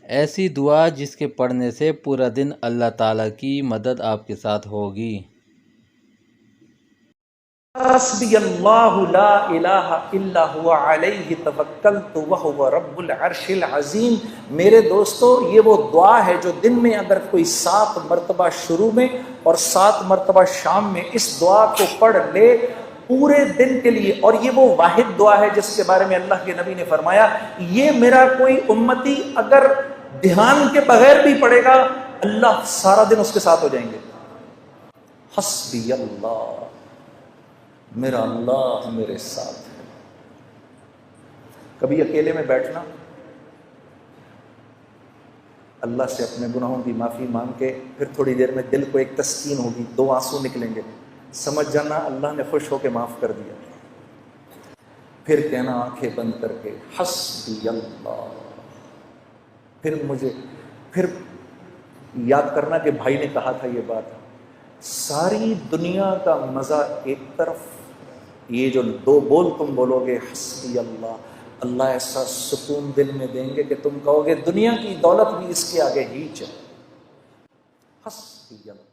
ایسی دعا جس کے پڑھنے سے پورا دن اللہ تعالیٰ کی مدد آپ کے ساتھ ہوگی۔ حسبی اللہ لا الہ الا هو علیہ توکلت وہو رب العرش العظیم۔ میرے دوستو، یہ وہ دعا ہے جو دن میں اگر کوئی 7 مرتبہ شروع میں اور 7 مرتبہ شام میں اس دعا کو پڑھ لے پورے دن کے لیے، اور یہ وہ واحد دعا ہے جس کے بارے میں اللہ کے نبی نے فرمایا یہ میرا کوئی امتی اگر دھیان کے بغیر بھی پڑھے گا اللہ سارا دن اس کے ساتھ ہو جائیں گے۔ حسبی اللہ، میرا اللہ میرے ساتھ ہے۔ کبھی اکیلے میں بیٹھنا، اللہ سے اپنے گناہوں کی معافی مانگ کے پھر تھوڑی دیر میں دل کو ایک تسکین ہوگی، 2 آنسو نکلیں گے، سمجھ جانا اللہ نے خوش ہو کے معاف کر دیا۔ پھر کہنا آنکھیں بند کر کے حسبی اللہ، پھر یاد کرنا کہ بھائی نے کہا تھا یہ بات، ساری دنیا کا مزہ ایک طرف، یہ جو 2 بول تم بولو گے حسبی اللہ، اللہ ایسا سکون دل میں دیں گے کہ تم کہو گے دنیا کی دولت بھی اس کے آگے ہیچ ہے۔ حسبی اللہ۔